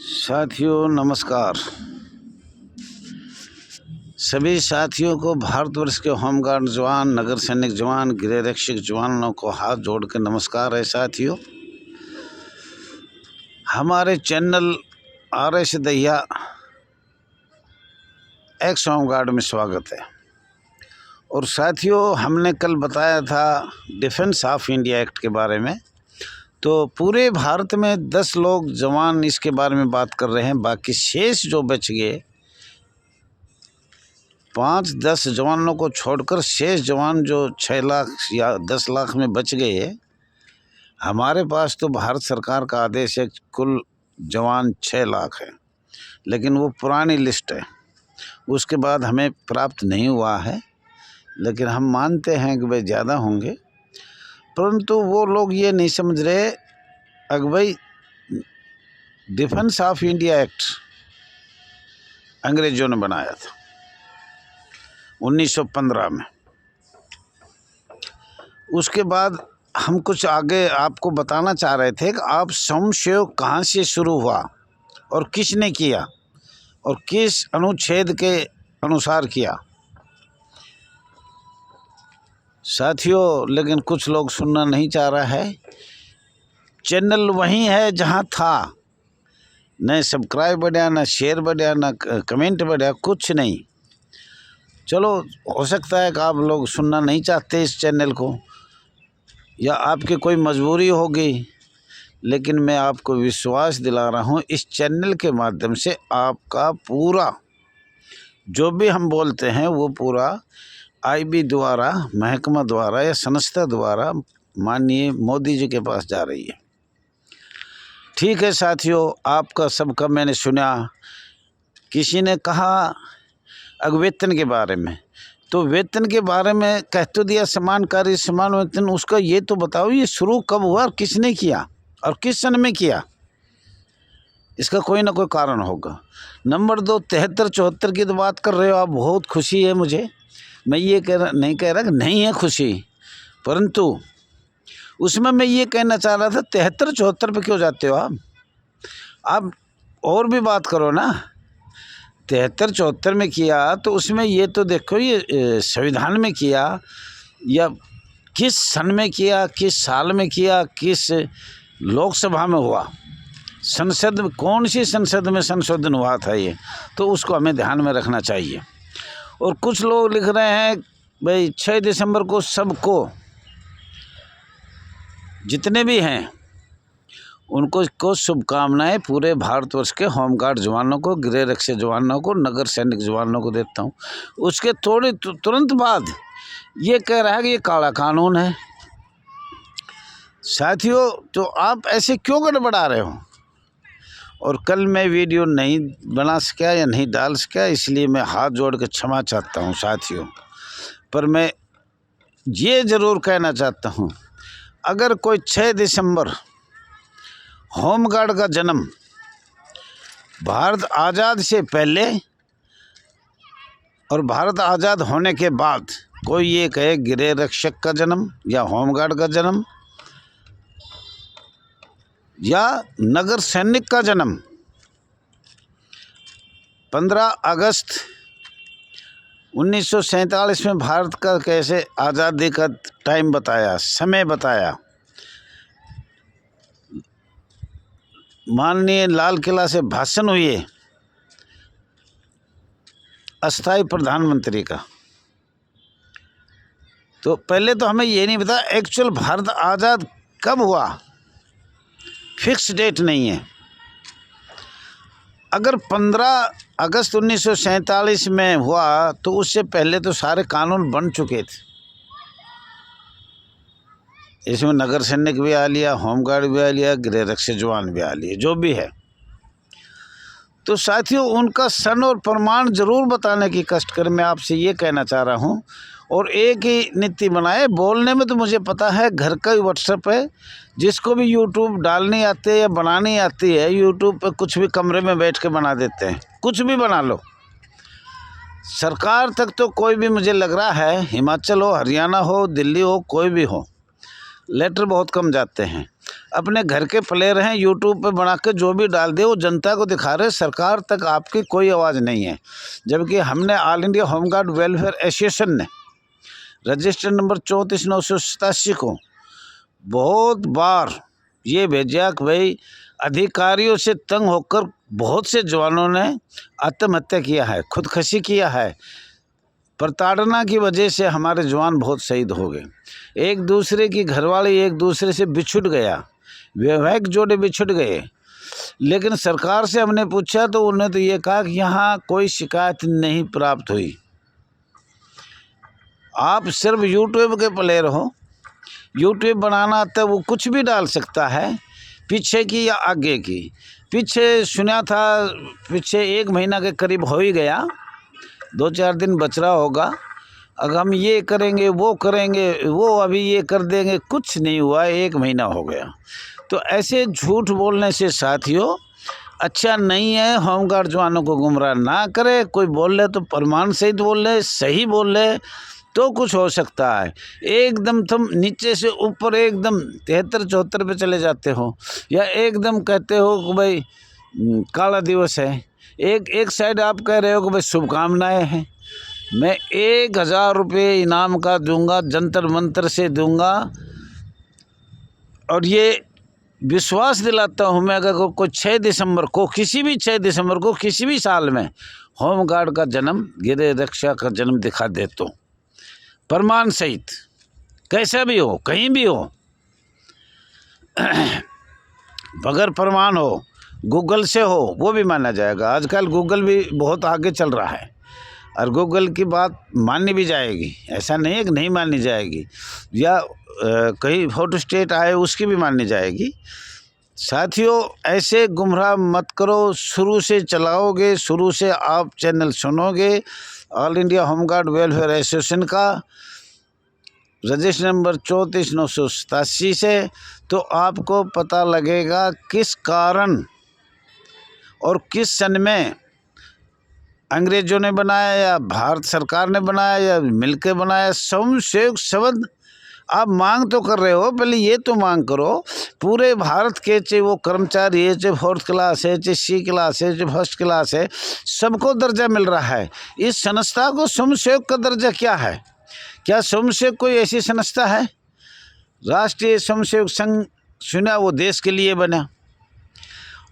साथियों नमस्कार। सभी साथियों को भारतवर्ष के होमगार्ड जवान, नगर सैनिक जवान, गृह रक्षक जवानों को हाथ जोड़ के नमस्कार है। साथियों, हमारे channel RS Dahiya x home guard में स्वागत है। और साथियों, हमने कल बताया था डिफेंस ऑफ इंडिया एक्ट के बारे में। तो पूरे भारत में 10 लोग जवान इसके बारे में बात कर रहे हैं। बाकी शेष जो बच गए 5-10 जवानों को छोड़कर शेष जवान जो 6 लाख या 10 लाख में बच गए, हमारे पास तो भारत सरकार का आदेश है कुल जवान 6 लाख है, लेकिन वो पुरानी लिस्ट है, उसके बाद हमें प्राप्त नहीं हुआ है। लेकिन हम मानते हैं कि भाई ज़्यादा होंगे, परंतु वो लोग ये नहीं समझ रहे कि भाई डिफेंस ऑफ इंडिया एक्ट अंग्रेजों ने बनाया था 1915 में। उसके बाद हम कुछ आगे आपको बताना चाह रहे थे कि आप स्वयंसेवक कहाँ से शुरू हुआ और किसने किया और किस अनुच्छेद के अनुसार किया। साथियों, लेकिन कुछ लोग सुनना नहीं चाह रहा है। चैनल वहीं है जहां था, न सब्सक्राइब बढ़िया, न शेयर बढ़िया, न कमेंट बढ़िया, कुछ नहीं। चलो, हो सकता है कि आप लोग सुनना नहीं चाहते इस चैनल को, या आपकी कोई मजबूरी होगी, लेकिन मैं आपको विश्वास दिला रहा हूं इस चैनल के माध्यम से आपका पूरा जो भी हम बोलते हैं वो पूरा IB द्वारा, महकमा द्वारा या संस्था द्वारा माननीय मोदी जी के पास जा रही है। ठीक है साथियों, आपका सबका मैंने सुना। किसी ने कहा वेतन के बारे में, तो वेतन के बारे में कह तो दिया समान कार्य समान वेतन। उसका ये तो बताओ ये शुरू कब हुआ और किसने किया और किस सन में किया। इसका कोई ना कोई कारण होगा। नंबर 2, 73-74 की तो बात कर रहे हो आप, बहुत खुशी है मुझे। मैं ये नहीं कह रहा कि नहीं है खुशी, परंतु उसमें मैं ये कहना चाह रहा था 73-74 पे क्यों जाते हो आप और भी बात करो ना। 73-74 में किया तो उसमें ये तो देखो ये संविधान में किया या किस सन में किया, किस साल में किया, किस लोकसभा में हुआ, संसद में कौन सी संसद में संशोधन हुआ था, ये तो उसको हमें ध्यान में रखना चाहिए। और कुछ लोग लिख रहे हैं भाई 6 दिसंबर को सबको, जितने भी हैं उनको शुभकामनाएं पूरे भारतवर्ष के होमगार्ड जवानों को, गृह रक्षक जवानों को, नगर सैनिक जवानों को देता हूं। उसके थोड़े तुरंत बाद ये कह रहा है कि ये काला कानून है। साथियों, तो आप ऐसे क्यों गड़बड़ा रहे हो। और कल मैं वीडियो नहीं बना सका या नहीं डाल सका, इसलिए मैं हाथ जोड़ के क्षमा चाहता हूं साथियों। पर मैं ये ज़रूर कहना चाहता हूं, अगर कोई 6 दिसंबर होमगार्ड का जन्म भारत आज़ाद से पहले और भारत आज़ाद होने के बाद कोई ये कहे गृह रक्षक का जन्म या होमगार्ड का जन्म या नगर सैनिक का जन्म 15 अगस्त 1947 में भारत का कैसे आज़ादी का टाइम बताया, समय बताया, माननीय लाल किला से भाषण हुए अस्थाई प्रधानमंत्री का। तो पहले तो हमें ये नहीं पता एक्चुअल भारत आज़ाद कब हुआ, फिक्स डेट नहीं है। अगर 15 अगस्त 1947 में हुआ तो उससे पहले तो सारे कानून बन चुके थे। इसमें नगर सैनिक भी आ लिया, होमगार्ड भी आ लिया, गृह रक्षक जवान भी आ लिए, जो भी है। तो साथियों, उनका सन और प्रमाण जरूर बताने की कष्ट करें, मैं आपसे ये कहना चाह रहा हूँ। और एक ही नीति बनाए। बोलने में तो मुझे पता है, घर का ही व्हाट्सएप है, जिसको भी यूट्यूब डालनी आती है या बनानी आती है, यूट्यूब पे कुछ भी कमरे में बैठ के बना देते हैं, कुछ भी बना लो। सरकार तक तो कोई भी, मुझे लग रहा है हिमाचल हो, हरियाणा हो, दिल्ली हो, कोई भी हो, लेटर बहुत कम जाते हैं। अपने घर के प्लेयर हैं, यूट्यूब पे बना के जो भी डाल दे वो जनता को दिखा रहे, सरकार तक आपकी कोई आवाज़ नहीं है। जबकि हमने all India home guard welfare association ने रजिस्टर नंबर 34,987 को बहुत बार ये भेजा कि भाई अधिकारियों से तंग होकर बहुत से जवानों ने आत्महत्या किया है, खुदकुशी किया है। प्रताड़ना की वजह से हमारे जवान बहुत शहीद हो गए। एक दूसरे की घरवाली एक दूसरे से बिछुड़ गया, वैवाहिक जोड़े बिछुड़ गए। लेकिन सरकार से हमने पूछा तो उन्होंने तो ये कहा कि यहाँ कोई शिकायत नहीं प्राप्त हुई। आप सिर्फ यूट्यूब के प्लेयर हो, यूट्यूब बनाना आता है, वो कुछ भी डाल सकता है, पीछे की या आगे की। पीछे सुना था, पीछे 1 महीना के करीब हो ही गया, 2-4 दिन बच रहा होगा। अगर हम ये करेंगे वो करेंगे, वो अभी ये कर देंगे, कुछ नहीं हुआ, 1 महीना हो गया। तो ऐसे झूठ बोलने से साथियों अच्छा नहीं है। होमगार्ड जवानों को गुमराह ना करे, कोई बोल ले तो प्रमाण सहित बोल ले, सही बोल ले तो कुछ हो सकता है। एकदम तुम नीचे से ऊपर एकदम 73-74 पे चले जाते हो, या एकदम कहते हो कि भाई काला दिवस है, एक साइड आप कह रहे हो कि भाई शुभकामनाएं हैं। मैं 1000 रुपये इनाम का दूंगा, जंतर मंतर से दूंगा, और ये विश्वास दिलाता हूँ मैं, अगर कोई 6 दिसंबर को, किसी भी 6 दिसंबर को किसी भी साल में होमगार्ड का जन्म, गिरह रक्षा का जन्म दिखा दे तो प्रमाण सहित, कैसा भी हो, कहीं भी हो, बगैर प्रमाण हो, गूगल से हो, वो भी माना जाएगा। आजकल गूगल भी बहुत आगे चल रहा है और गूगल की बात माननी भी जाएगी, ऐसा नहीं है कि नहीं माननी जाएगी। या कहीं फोटोस्टेट आए उसकी भी माननी जाएगी। साथियों ऐसे गुमराह मत करो, शुरू से चलाओगे, शुरू से आप चैनल सुनोगे all India home guard welfare association का रजिस्टर नंबर 34,987 से, तो आपको पता लगेगा किस कारण और किस सन में अंग्रेजों ने बनाया या भारत सरकार ने बनाया या मिलकर बनाया। स्वयंसेवक शब्द आप मांग तो कर रहे हो, पहले ये तो मांग करो पूरे भारत के, चाहे वो कर्मचारी है, चाहे 4th क्लास है, चाहे C क्लास है, चाहे 1st क्लास है, सबको दर्जा मिल रहा है। इस संस्था को स्वयंसेवक का दर्जा क्या है? क्या स्वयंसेवक कोई ऐसी संस्था है? राष्ट्रीय स्वयंसेवक संघ सुना, वो देश के लिए बना,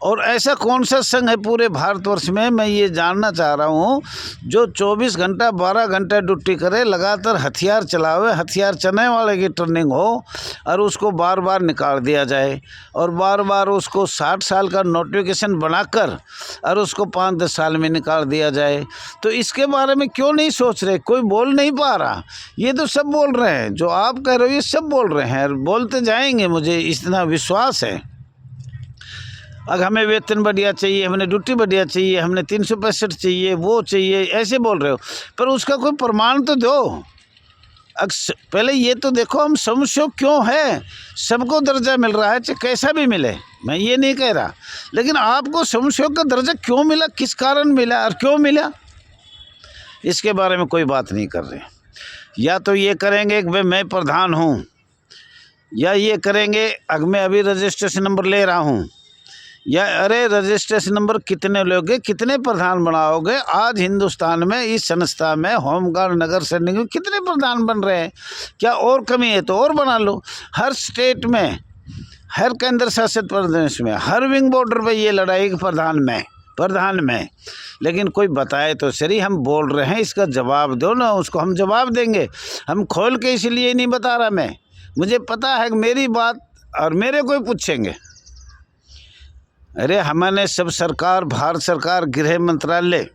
और ऐसा कौन सा संघ है पूरे भारतवर्ष में, मैं ये जानना चाह रहा हूँ, जो 24 घंटा 12 घंटा ड्यूटी करे, लगातार हथियार चलावे, हथियार चलाने वाले की ट्रेनिंग हो, और उसको बार बार निकाल दिया जाए, और बार बार उसको 60 साल का नोटिफिकेशन बनाकर और उसको 5-10 साल में निकाल दिया जाए। तो इसके बारे में क्यों नहीं सोच रहे? कोई बोल नहीं पा रहा। ये तो सब बोल रहे हैं, जो आप कह रहे हो ये सब बोल रहे हैं, और बोलते जाएंगे, मुझे इतना विश्वास है। अगर हमें वेतन बढ़िया चाहिए, हमने ड्यूटी बढ़िया चाहिए, हमने 365 चाहिए, वो चाहिए, ऐसे बोल रहे हो, पर उसका कोई प्रमाण तो दो। पहले ये तो देखो हम स्वयंसेवक क्यों है, सबको दर्जा मिल रहा है, चाहे कैसा भी मिले, मैं ये नहीं कह रहा, लेकिन आपको स्वयंसेवक का दर्जा क्यों मिला, किस कारण मिला और क्यों मिला, इसके बारे में कोई बात नहीं कर रहे। या तो ये करेंगे कि भाई मैं प्रधान हूँ, या ये करेंगे अगर मैं अभी रजिस्ट्रेशन नंबर ले रहा हूँ, या अरे रजिस्ट्रेशन नंबर कितने लोगे, कितने प्रधान बनाओगे। आज हिंदुस्तान में इस संस्था में होमगार्ड नगर सैनिक कितने प्रधान बन रहे हैं, क्या और कमी है तो और बना लो। हर स्टेट में, हर केंद्र शासित प्रदेश में, हर विंग बॉर्डर पे ये लड़ाई प्रधान में, लेकिन कोई बताए तो सही, हम बोल रहे हैं इसका जवाब दो ना, उसको हम जवाब देंगे। हम खोल के इसलिए नहीं बता रहा, मैं, मुझे पता है कि मेरी बात और मेरे कोई पूछेंगे। अरे हमने सब सरकार, भारत सरकार, गृह मंत्रालय,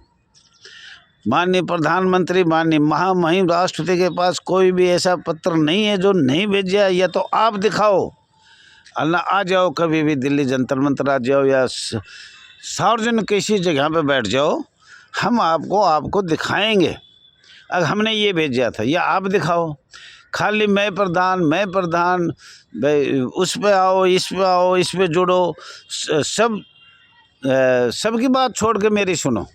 माननीय प्रधानमंत्री, माननीय महामहिम राष्ट्रपति के पास कोई भी ऐसा पत्र नहीं है जो नहीं भेजा। या तो आप दिखाओ, अल्लाह आ जाओ कभी भी दिल्ली जंतर मंतर आ जाओ, या सार्वजनिक किसी जगह पे बैठ जाओ, हम आपको दिखाएंगे अगर हमने ये भेजा था, या आप दिखाओ। खाली मैं प्रधान भाई, उस पे आओ, इस पे आओ, इस पे जुड़ो, सबकी बात छोड़ के मेरी सुनो,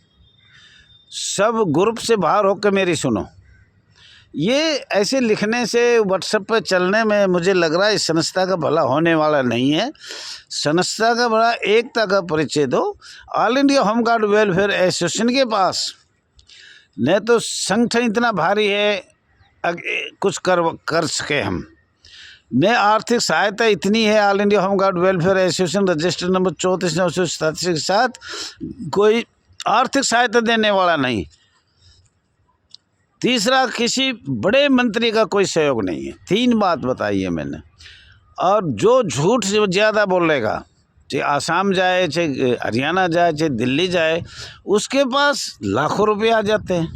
सब ग्रुप से बाहर होकर मेरी सुनो। ये ऐसे लिखने से व्हाट्सएप पे चलने में मुझे लग रहा है इस संस्था का भला होने वाला नहीं है। संस्था का बड़ा एकता का परिचय दो। All India home guard welfare association के पास न तो संगठन इतना भारी है कुछ कर सके हम, न आर्थिक सहायता इतनी है। All India home guard welfare association registered number 34/987 के साथ कोई आर्थिक सहायता देने वाला नहीं। तीसरा, किसी बड़े मंत्री का कोई सहयोग नहीं है। 3 बात बताई है मैंने। और जो झूठ ज़्यादा बोलेगा, चाहे आसाम जाए, चाहे हरियाणा जाए, चाहे दिल्ली जाए, उसके पास लाखों रुपए आ जाते हैं।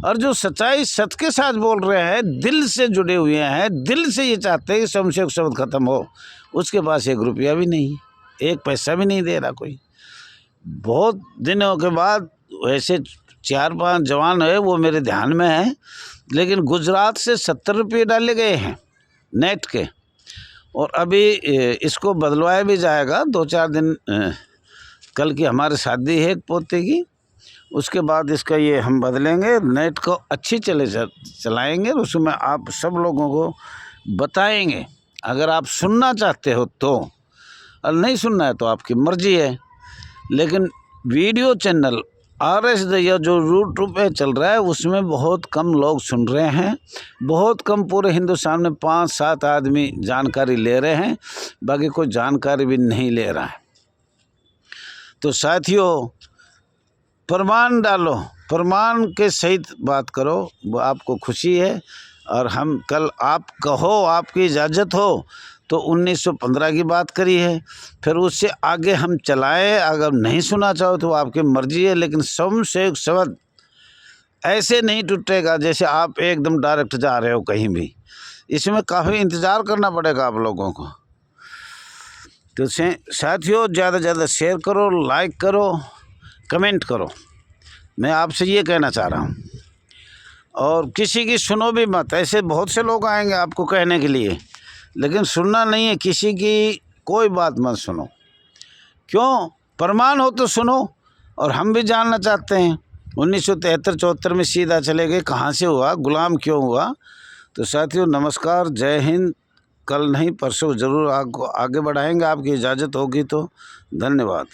और जो सच्चाई सत्य के साथ बोल रहे हैं, दिल से जुड़े हुए हैं, दिल से ये चाहते हैं कि शमशेर शब्द ख़त्म हो, उसके पास 1 रुपया भी नहीं, 1 पैसा भी नहीं दे रहा कोई। बहुत दिनों के बाद वैसे 4-5 जवान है वो मेरे ध्यान में है, लेकिन गुजरात से 70 रुपये डाले गए हैं नेट के, और अभी इसको बदलवाया भी जाएगा। 2-4 दिन कल की हमारी शादी है एक पोते की, उसके बाद इसका ये हम बदलेंगे, नेट को अच्छी चलाएंगे, उसमें आप सब लोगों को बताएंगे। अगर आप सुनना चाहते हो तो, और नहीं सुनना है तो आपकी मर्जी है। लेकिन वीडियो चैनल RS दैया जो यूट्यूब पे चल रहा है उसमें बहुत कम लोग सुन रहे हैं, बहुत कम। पूरे हिंदुस्तान में 5-7 आदमी जानकारी ले रहे हैं, बाकी कोई जानकारी भी नहीं ले रहा है। तो साथियों, प्रमाण डालो, प्रमाण के सहित बात करो, वो आपको खुशी है। और हम कल आप कहो, आपकी इजाज़त हो तो 1915 की बात करी है, फिर उससे आगे हम चलाएं। अगर नहीं सुना चाहो तो आपकी मर्जी है, लेकिन शमशेर शब्द ऐसे नहीं टूटेगा जैसे आप एकदम डायरेक्ट जा रहे हो कहीं भी। इसमें काफ़ी इंतज़ार करना पड़ेगा आप लोगों को। तो साथियों, ज़्यादा से ज़्यादा शेयर करो, लाइक करो, कमेंट करो। मैं आपसे ये कहना चाह रहा हूँ। और किसी की सुनो भी मत। ऐसे बहुत से लोग आएंगे आपको कहने के लिए, लेकिन सुनना नहीं है, किसी की कोई बात मत सुनो। क्यों? प्रमाण हो तो सुनो। और हम भी जानना चाहते हैं 1973-74 में सीधा चले गए, कहाँ से हुआ, गुलाम क्यों हुआ। तो साथियों, नमस्कार, जय हिंद। कल नहीं परसों ज़रूर आगे बढ़ाएंगे, आपकी इजाज़त होगी तो। धन्यवाद।